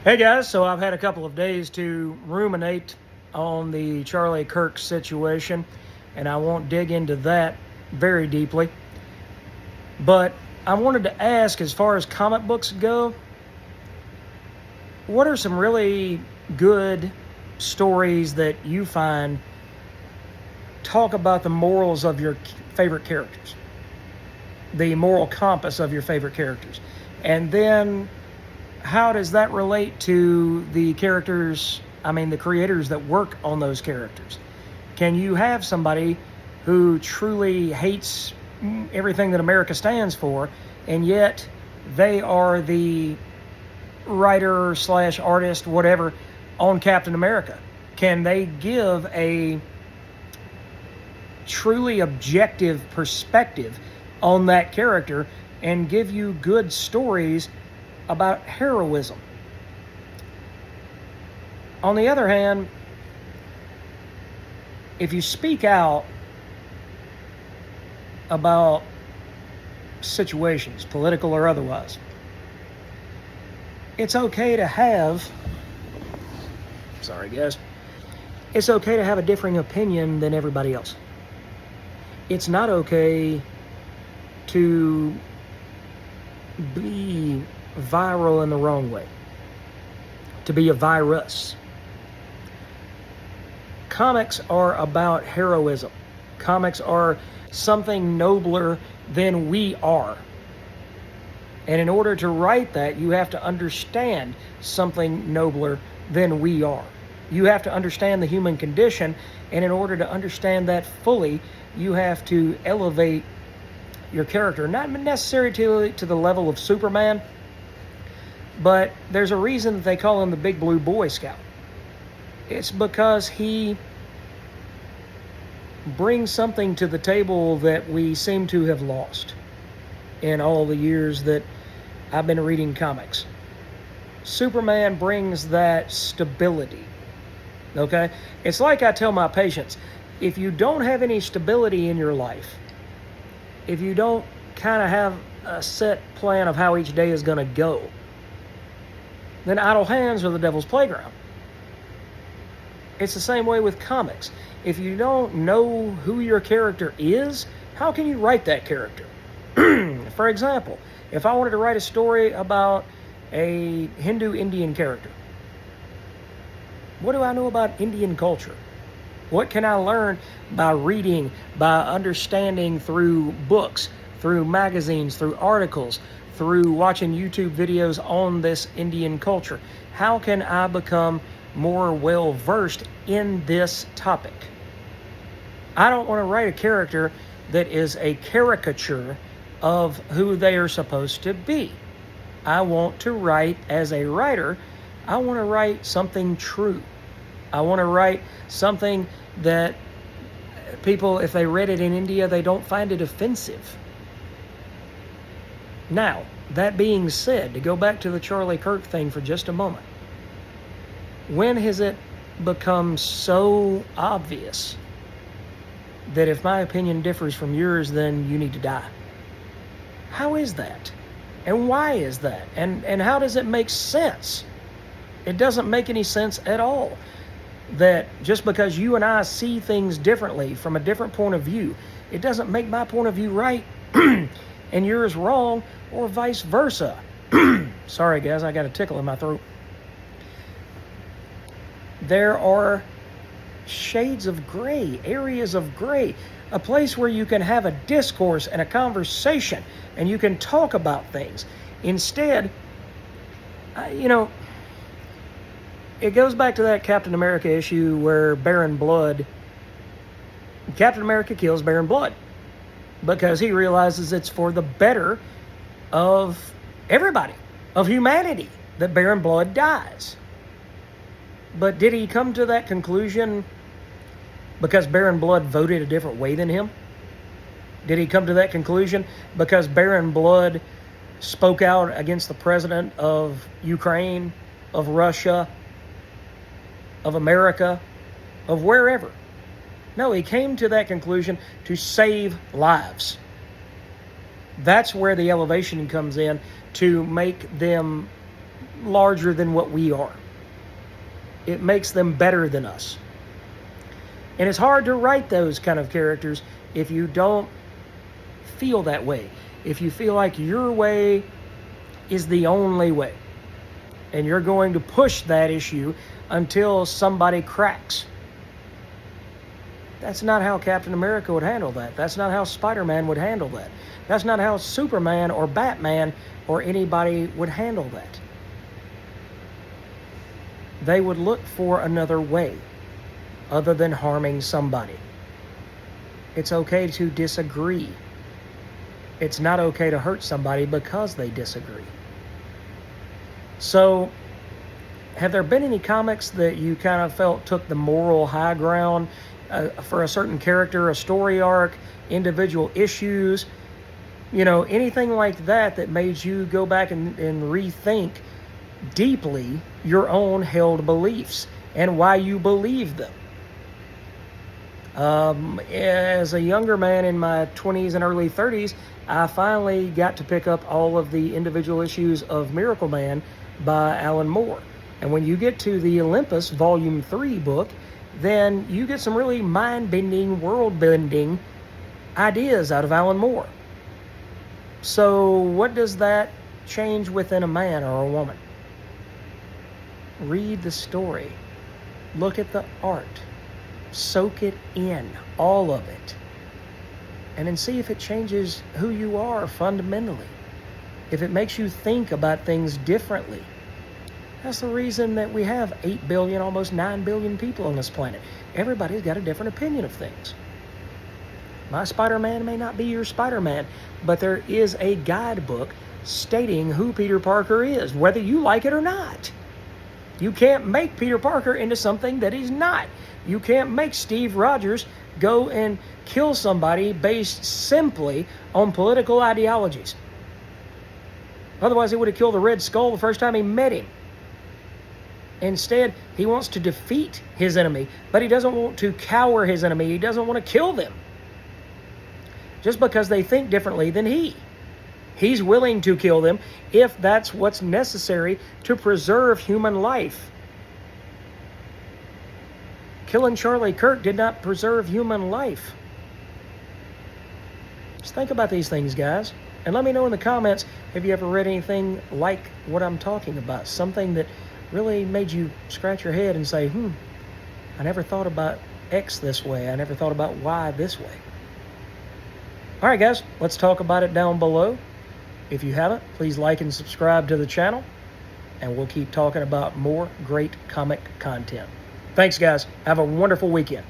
Hey guys, so I've had a couple of days to ruminate on the Charlie Kirk situation, and I won't dig into that very deeply. But I wanted to ask, as far as comic books go, what are some really good stories that you find talk about the morals of your favorite characters, the moral compass of your favorite characters? And then how does that relate to the characters, the creators that work on those characters? Can you have somebody who truly hates everything that America stands for, and yet they are the writer slash artist, whatever, on Captain America? Can they give a truly objective perspective on that character and give you good stories about heroism? On the other hand, if you speak out about situations, political or otherwise, it's okay to have, sorry guys, it's okay to have a differing opinion than everybody else. It's not okay to be viral in the wrong way, to be a virus. Comics are about heroism. Comics are something nobler than we are. And in order to write that, you have to understand something nobler than we are. You have to understand the human condition, and in order to understand that fully, you have to elevate your character, not necessarily to the level of Superman, but there's a reason that they call him the Big Blue Boy Scout. It's because he brings something to the table that we seem to have lost in all the years that I've been reading comics. Superman brings that stability, okay? It's like I tell my patients, if you don't have any stability in your life, if you don't kind of have a set plan of how each day is going to go, then idle hands are the devil's playground. It's the same way with comics. If you don't know who your character is, how can you write that character? For example, if I wanted to write a story about a Hindu Indian character, what do I know about Indian culture? What can I learn by reading, by understanding through books, through magazines, through articles, through watching YouTube videos on this Indian culture? How can I become more well-versed in this topic? I don't want to write a character that is a caricature of who they are supposed to be. I want to write, as a writer, I want to write something true. I want to write something that people, if they read it in India, they don't find it offensive. Now, that being said, to go back to the Charlie Kirk thing for just a moment, when has it become so obvious that if my opinion differs from yours, then you need to die? How is that? And why is that? And how does it make sense? It doesn't make any sense at all. That just because you and I see things differently from a different point of view, it doesn't make my point of view right and yours wrong, or vice versa. Sorry guys, I got a tickle in my throat. There are shades of gray, areas of gray, a place where you can have a discourse and a conversation and you can talk about things. Instead, it goes back to that Captain America issue where Captain America kills Baron Blood because he realizes it's for the better of everybody, of humanity, that Baron Blood dies. But did he come to that conclusion because Baron Blood voted a different way than him? Did he come to that conclusion because Baron Blood spoke out against the president of Ukraine, of Russia, of America, of wherever? No, he came to that conclusion to save lives. That's where the elevation comes in, to make them larger than what we are. It makes them better than us. And it's hard to write those kind of characters if you don't feel that way. If you feel like your way is the only way. And you're going to push that issue until somebody cracks. That's not how Captain America would handle that. That's not how Spider-Man would handle that. That's not how Superman or Batman or anybody would handle that. They would look for another way other than harming somebody. It's okay to disagree. It's not okay to hurt somebody because they disagree. So, have there been any comics that you kind of felt took the moral high ground for a certain character, a story arc, individual issues, anything like that that made you go back and rethink deeply your own held beliefs and why you believe them? As a younger man in my 20s and early 30s, I finally got to pick up all of the individual issues of Miracle Man by Alan Moore. And when you get to the Olympus Volume 3 book, then you get some really mind-bending, world-bending ideas out of Alan Moore. So what does that change within a man or a woman? Read the story. Look at the art. Soak it in, all of it. And then see if it changes who you are fundamentally. If it makes you think about things differently. That's the reason that we have 8 billion, almost 9 billion people on this planet. Everybody's got a different opinion of things. My Spider-Man may not be your Spider-Man, but there is a guidebook stating who Peter Parker is, whether you like it or not. You can't make Peter Parker into something that he's not. You can't make Steve Rogers go and kill somebody based simply on political ideologies. Otherwise, he would have killed the Red Skull the first time he met him. Instead, he wants to defeat his enemy, but he doesn't want to cower his enemy. He doesn't want to kill them just because they think differently than he. He's willing to kill them if that's what's necessary to preserve human life. Killing Charlie Kirk did not preserve human life. Just think about these things, guys. And let me know in the comments, have you ever read anything like what I'm talking about? Something that really made you scratch your head and say, I never thought about X this way. I never thought about Y this way. All right, guys, let's talk about it down below. If you haven't, please like and subscribe to the channel, and we'll keep talking about more great comic content. Thanks, guys. Have a wonderful weekend.